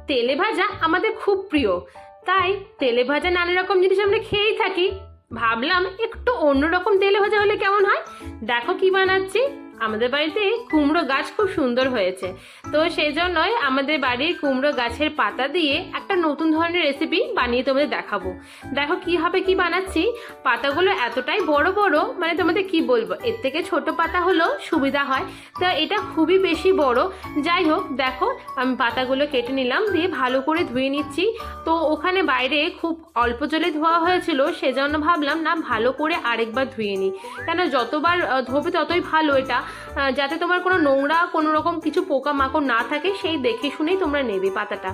তেলে ভাজা আমাদের খুব প্রিয়, তাই তেলে ভাজা নানা রকম জিনিস আমরা খেয়েই থাকি। ভাবলাম একটু অন্যরকম তেলে ভাজা হলে কেমন হয়। দেখো কি বানাচ্ছি। আমাদের বাড়িতে কুমড়ো গাছ খুব সুন্দর হয়েছে, তো সেই জন্যই আমাদের বাড়ির কুমড়ো গাছের পাতা দিয়ে একটা নতুন ধরনের রেসিপি বানিয়ে তোমাদের দেখাবো। দেখো কিভাবে কি বানাচ্ছি। পাতাগুলো এতটাই বড় বড়, মানে তোমাদের কি বলবো, এর থেকে ছোট পাতা হলেও সুবিধা হয়, তো এটা খুবই বেশি বড়। যাই হোক, দেখো আমি পাতাগুলো কেটে নিলাম, দিয়ে ভালো করে ধুয়ে নিচ্ছি। তো ওখানে বাইরে খুব অল্প জলে ধোয়া হয়েছিল, সেজন্য ভাবলাম না ভালো করে আরেকবার ধুয়ে নিই, কেন যতবার ধোবে ততই ভালো, এটা যাতে তোমার কোনো নোংরা কোনো রকম কিছু পোকা মাকড় না থাকে সেই দেখে শুনেই তোমরা নেবে পাতাটা।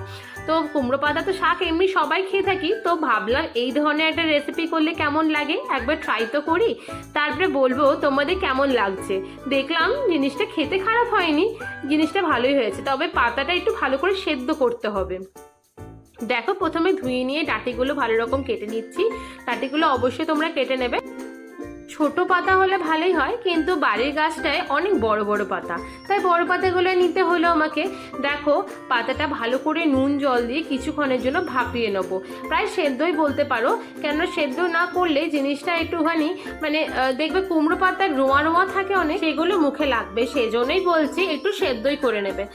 তো কুমড়ো পাতা তো শাক এমনি সবাই খেয়ে থাকি, তো ভাবলাম এই ধরনের একটা রেসিপি করলে কেমন লাগে, একবার ট্রাই তো করি, তারপরে বলবো তোমাদের কেমন লাগছে। দেখলাম জিনিসটা খেতে খারাপ হয়নি, জিনিসটা ভালোই হয়েছে, তবে পাতাটা একটু ভালো করে সেদ্ধ করতে হবে। দেখো প্রথমে ধুয়ে নিয়ে ডাঁটিগুলো ভালো রকম কেটে নিচ্ছি। ডাঁটিগুলো অবশ্যই তোমরা কেটে নেবে। ছোট পাতা হলে ভালোই হয়, কিন্তু বাড়ির গাছটায় অনেক বড় বড় পাতা, তাই বড় পাতাগুলো নিতে হলো আমাকে। দেখো পাতাটা ভালো করে নুন জল দিয়ে কিছুক্ষণের জন্য ভাপিয়ে নেবো, প্রায় সেদ্ধই বলতে পারো, কেন সেদ্ধ না করলে জিনিসটা একটুখানি মানে দেখবে কুমড়ো পাতার রোঁয়া রোঁয়া থাকে অনেক, সেগুলো মুখে লাগবে, সেই জন্যই বলছি একটু সেদ্ধই করে নেবে।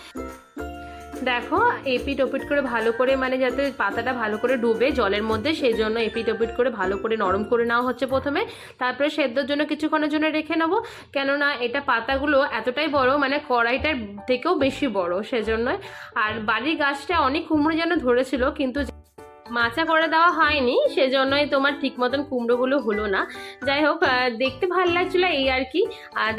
দেখো এপিট ওপিট করে ভালো করে, মানে যাতে পাতাটা ভালো করে ডুবে জলের মধ্যে, সেই জন্য এপিট ওপিট করে ভালো করে নরম করে নেওয়া হচ্ছে প্রথমে, তারপরে সেদ্ধর জন্য কিছুক্ষণের জন্য রেখে নেবো। কেননা এটা পাতাগুলো এতটাই বড়, মানে কড়াইটার থেকেও বেশি বড়, সেজন্যই। আর বাড়ির গাছটা অনেক কুমড়ো যেন ধরেছিল, কিন্তু মাচা করে দেওয়া হয়নি, সেজন্যই তোমার ঠিক মতন কুমড়োগুলো হলো না। যাই হোক, দেখতে ভালো লাগছিল এই আর কি।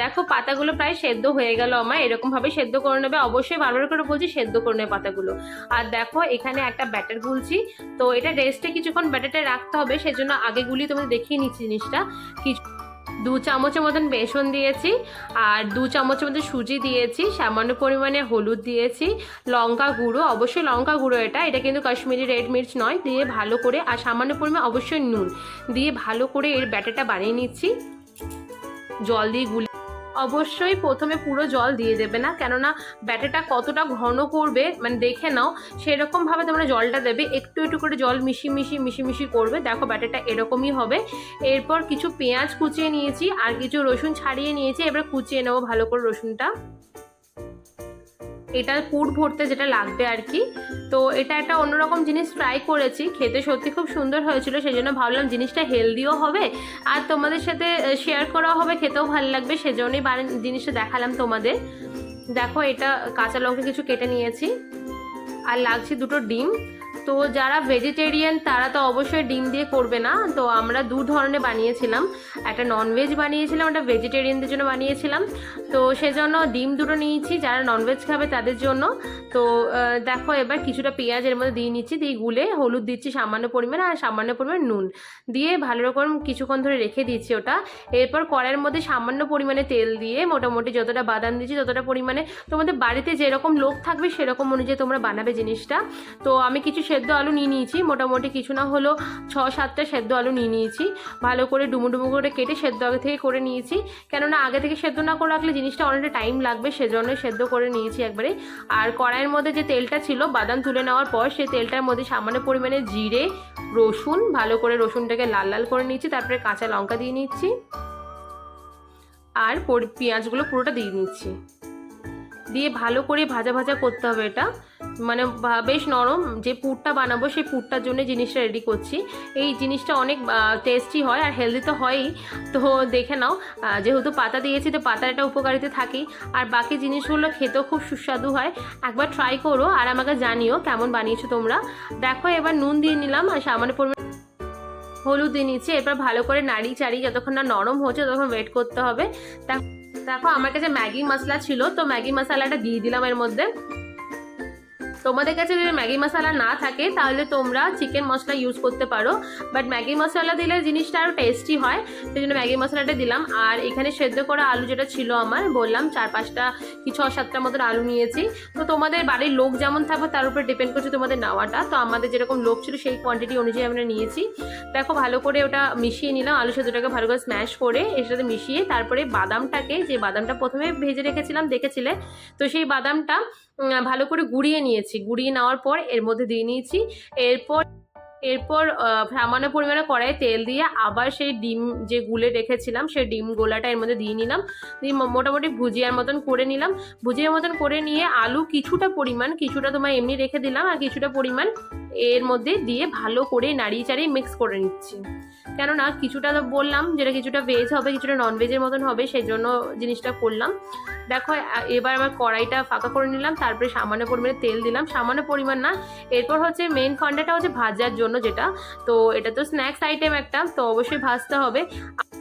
দেখো পাতাগুলো প্রায় সেদ্ধ হয়ে গেল আমার, এরকমভাবে সেদ্ধ করে নেবে, অবশ্যই বারবার করে বলছি সেদ্ধ করে নেবে পাতাগুলো। আর দেখো এখানে একটা ব্যাটার গুলছি, তো এটা রেস্টে কিছুক্ষণ ব্যাটারটা রাখতে হবে, সেজন্য আগে গুলি তোমাদের দেখিয়ে নিচ্ছি জিনিসটা। কিছু 2 চামচের মতন বেসন দিয়েছি, আর 2 চামচের মতন সুজি দিয়েছি, সামান্য পরিমাণে হলুদ দিয়েছি, লঙ্কা গুঁড়ো, অবশ্যই লঙ্কা গুঁড়ো, এটা কিন্তু কাশ্মীরি রেড মির্চ নয়, দিয়ে ভালো করে, আর সামান্য পরিমাণে অবশ্যই নুন দিয়ে ভালো করে এর ব্যাটারটা বানিয়ে নিচ্ছি। জল দিয়ে গুলি, অবশ্যই প্রথমে পুরো জল দিয়ে দেবে না, কেননা ব্যাটারটা কতটা ঘন করবে মানে দেখে নাও, সেরকম ভাবে তোমরা জলটা দেবে, একটু একটু করে জল মিশি করবে। দেখো ব্যাটারটা এরকমই হবে। এরপর কিছু পেঁয়াজ কুচিয়ে নিয়েছি আর কিছু রসুন ছাড়িয়ে নিয়েছি, এবার কুচিয়ে নেবো ভালো করে রসুনটা, এটা পুর ভরতে যেটা লাগবে আর কি। তো এটা একটা অন্যরকম জিনিস ট্রাই করেছি, খেতে সত্যি খুব সুন্দর হয়েছিল, সেই জন্য ভাবলাম জিনিসটা হেলদিও হবে আর তোমাদের সাথে শেয়ার করা হবে, খেতেও ভালো লাগবে, সেজন্যই জিনিসটা দেখালাম তোমাদের। দেখো এটা কাঁচা লঙ্কা কিছু কেটে নিয়েছি, আর লাগছে 2টো ডিম। তো যারা ভেজিটেরিয়ান তারা তো অবশ্যই ডিম দিয়ে করবে না, তো আমরা 2 ধরনের বানিয়েছিলাম, একটা ননভেজ বানিয়েছিলাম, একটা ভেজিটেরিয়ানদের জন্য বানিয়েছিলাম, তো সেজন্য ডিম 2টো নিয়েছি, যারা ননভেজ খাবে তাদের জন্য। তো দেখো এবার কিছুটা পেঁয়াজ এর মধ্যে দিয়ে নিচ্ছি, দিয়ে গুলে হলুদ দিচ্ছি সামান্য পরিমাণে, আর সামান্য পরিমাণে নুন দিয়ে ভালো রকম কিছুক্ষণ ধরে রেখে দিচ্ছি ওটা। এরপর কড়াইয়ের মধ্যে সামান্য পরিমাণে তেল দিয়ে, মোটামুটি যতটা বাদাম দিচ্ছি ততটা পরিমাণে, তোমাদের বাড়িতে যেরকম লোক থাকবে সেরকম অনুযায়ী তোমরা বানাবে জিনিসটা। তো আমি কিছু সেদ্ধ আলু নিয়ে নিয়েছি, মোটামুটি কিছু না হলো 6-7টা সেদ্ধ আলু নিয়ে নিয়েছি, ভালো করে ডুমো ডুমো করে কেটে সেদ্ধ আগে থেকে করে নিয়েছি, কেননা আগে থেকে সেদ্ধ না করে রাখলে জিনিসটা অনেকটা টাইম লাগবে, সেজন্যই সেদ্ধ করে নিয়েছি একবারে। আর কড়াইয়ের মধ্যে যে তেলটা ছিল বাদাম তুলে নেওয়ার পর, সেই তেলটার মধ্যে সামান্য পরিমাণে জিরে, রসুন, ভালো করে রসুনটাকে লাল লাল করে নিচ্ছি, তারপরে কাঁচা লঙ্কা দিয়ে নিচ্ছি, আর পেঁয়াজগুলো পুরোটা দিয়ে নিচ্ছি, দিয়ে ভালো করে ভাজা ভাজা করতে হবে এটা, মানে বেশ নরম। যে পুরটা বানাবো সেই পুরটার জন্য জিনিসটা রেডি করছি। এই জিনিসটা অনেক টেস্টি হয় আর হেলদি তো হয়ই, তো দেখে নাও, যেহেতু পাতা দিয়েছি তো পাতার একটা উপকারিতা থাকেই, আর বাকি জিনিসগুলো খেতেও খুব সুস্বাদু হয়। একবার ট্রাই করো আর আমাকে জানিও কেমন বানিয়েছো তোমরা। দেখো এবার নুন দিয়ে নিলাম আর সামান্য পরিমাণ হলুদ দিয়ে নিচ্ছি, এরপর ভালো করে নাড়ি চাড়িয়ে যতক্ষণ না নরম হচ্ছে ততক্ষণ ওয়েট করতে হবে। দেখো আমার কাছে ম্যাগি মশলা ছিল, তো ম্যাগি মশলাটা দিয়ে দিলাম এর মধ্যে। তোমাদের কাছে যদি ম্যাগি মশলা না থাকে তাহলে তোমরা চিকেন মশলা ইউজ করতে পারো, বাট ম্যাগি মশলা দিলে জিনিসটা আরও টেস্টি হয়, সেই জন্য ম্যাগি মশলাটা দিলাম। আর এখানে সেদ্ধ করা আলু যেটা ছিল আমার, বললাম 4-5টা কি 6-7টার মতন আলু নিয়েছি। তো তোমাদের বাড়ির লোক যেমন থাকবে তার উপরে ডিপেন্ড করছে তোমাদের নেওয়াটা, তো আমাদের যেরকম লোক ছিল সেই কোয়ান্টিটি অনুযায়ী আমরা নিয়েছি। দেখো ভালো করে ওটা মিশিয়ে নিলাম, আলু সেদ্ধটাকে ভালো করে স্ম্যাশ করে এর সাথে মিশিয়ে, তারপরে বাদামটাকে, যে বাদামটা প্রথমে ভেজে রেখেছিলাম দেখেছিলে, তো সেই বাদামটা ভালো করে গুঁড়িয়ে নিয়েছি। গুঁড়িয়ে নেওয়ার পর এর মধ্যে দিয়ে নিয়েছি। এরপর এরপর সামান্য পরিমাণে কড়াইয়ে তেল দিয়ে আবার সেই ডিম যে গুলে রেখেছিলাম সেই ডিম গোলাটা এর মধ্যে দিয়ে নিলাম। দিয়ে মোটামুটি ভুজিয়ার মতন করে নিলাম। ভুজিয়ার মতন করে নিয়ে আলু কিছুটা পরিমাণ, কিছুটা তোমার এমনি রেখে দিলাম, আর কিছুটা পরিমাণ এর মধ্যে দিয়ে ভালো করে নাড়িয়ে চাড়িয়ে মিক্স করে নিচ্ছি। কেননা কিছুটা তো বললাম যেটা কিছুটা ভেজ হবে, কিছুটা নন ভেজের মতন হবে, সেই জন্য জিনিসটা করলাম। দেখো এবার আমার কড়াইটা ফাঁকা করে নিলাম, তারপরে সামান্য পরিমাণে তেল দিলাম, সামান্য পরিমাণ না। এরপর হচ্ছে মেন ফান্ডাটা হচ্ছে ভাজার জন্য, যেটা তো এটা তো স্ন্যাক্স আইটেম একটা, তো অবশ্যই ভাজতে হবে।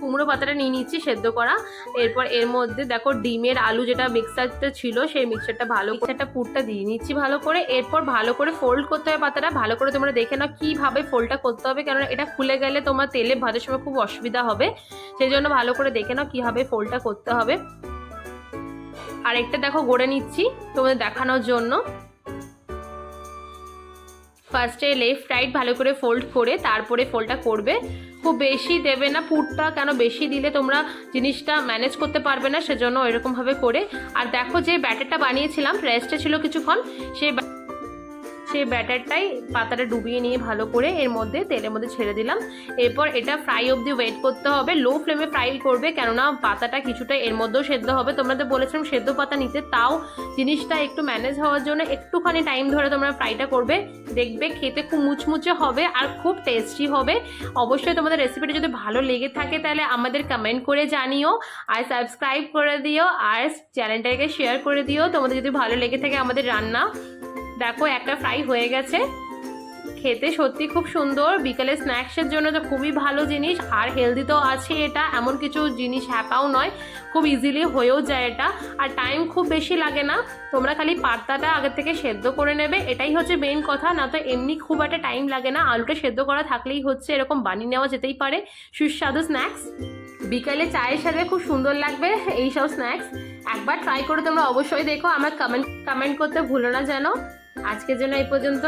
কুমড়ো পাতাটা নিয়ে নিচ্ছি সেদ্ধ করা। এরপর এর মধ্যে দেখো ডিমের আলু যেটা মিক্সারটা ছিল সেই মিক্সারটা পুরটা দিয়ে নিচ্ছি ভালো করে। এরপর ভালো করে ফোল্ড করতে হবে পাতাটা, ভালো করে তোমরা দেখে নাও কীভাবে ফোল্ডটা করতে হবে, কেননা এটা খুলে গেলে তোমার তেলে ভাজার সময় খুব অসুবিধা হবে, সেই জন্য ভালো করে দেখে নাও কীভাবে ফোল্ডটা করতে হবে। আর একটা দেখো গড়ে নিচ্ছি তোমাদের দেখানোর জন্য। ফার্স্টে লেফট রাইট ভালো করে ফোল্ড করে তারপরে ফোল্ডটা করবে। খুব বেশি দেবে না পুরটা, কেন বেশি দিলে তোমরা জিনিসটা ম্যানেজ করতে পারবে না, সেজন্য এরকমভাবে করে। আর দেখো যে ব্যাটারটা বানিয়েছিলাম রেস্টে ছিল কিছুক্ষণ, সেই ব্যাটারটাই পাতাটা ডুবিয়ে নিয়ে ভালো করে এর মধ্যে তেলের মধ্যে ছেড়ে দিলাম। এরপর এটা ফ্রাই অবধি ওয়েট করতে হবে, লো ফ্লেমে ফ্রাই করবে, কেননা পাতাটা কিছুটা এর মধ্যেও সেদ্ধ হবে। তোমাদের বলেছিলাম সেদ্ধ পাতা নিতে, তাও জিনিসটা একটু ম্যানেজ হওয়ার জন্য একটুখানি টাইম ধরে তোমরা ফ্রাইটা করবে। দেখবে খেতে খুব মুচমুচে হবে আর খুব টেস্টি হবে। অবশ্যই তোমাদের রেসিপিটা যদি ভালো লেগে থাকে তাহলে আমাদের কমেন্ট করে জানিও, আর সাবস্ক্রাইব করে দিও, আর চ্যানেলটাকে শেয়ার করে দিও তোমাদের যদি ভালো লেগে থাকে আমাদের রান্না। দেখো একটা ফ্রাই হয়ে গেছে, খেতে সত্যি খুব সুন্দর। বিকালে স্ন্যাক্সের জন্য তো খুবই ভালো জিনিস, আর হেলদি তো আছে এটা, এমন কিছু জিনিস হ্যাপাও নয়, খুব ইজিলি হয়েও যায় এটা, আর টাইম খুব বেশি লাগে না। তোমরা খালি পাতাটা আগে থেকে সেদ্ধ করে নেবে, এটাই হচ্ছে মেন কথা, না তো এমনি খুব একটা টাইম লাগে না। আলুটা সেদ্ধ করা থাকলেই হচ্ছে, এরকম বানিয়ে নেওয়া যেতেই পারে সুস্বাদু স্ন্যাক্স। বিকালে চায়ের সাথে খুব সুন্দর লাগবে এইসব স্ন্যাক্স। একবার ট্রাই করে তোমরা অবশ্যই দেখো, আমার কমেন্ট করতে ভুলো না যেন। আজকের জন্য এই পর্যন্ত।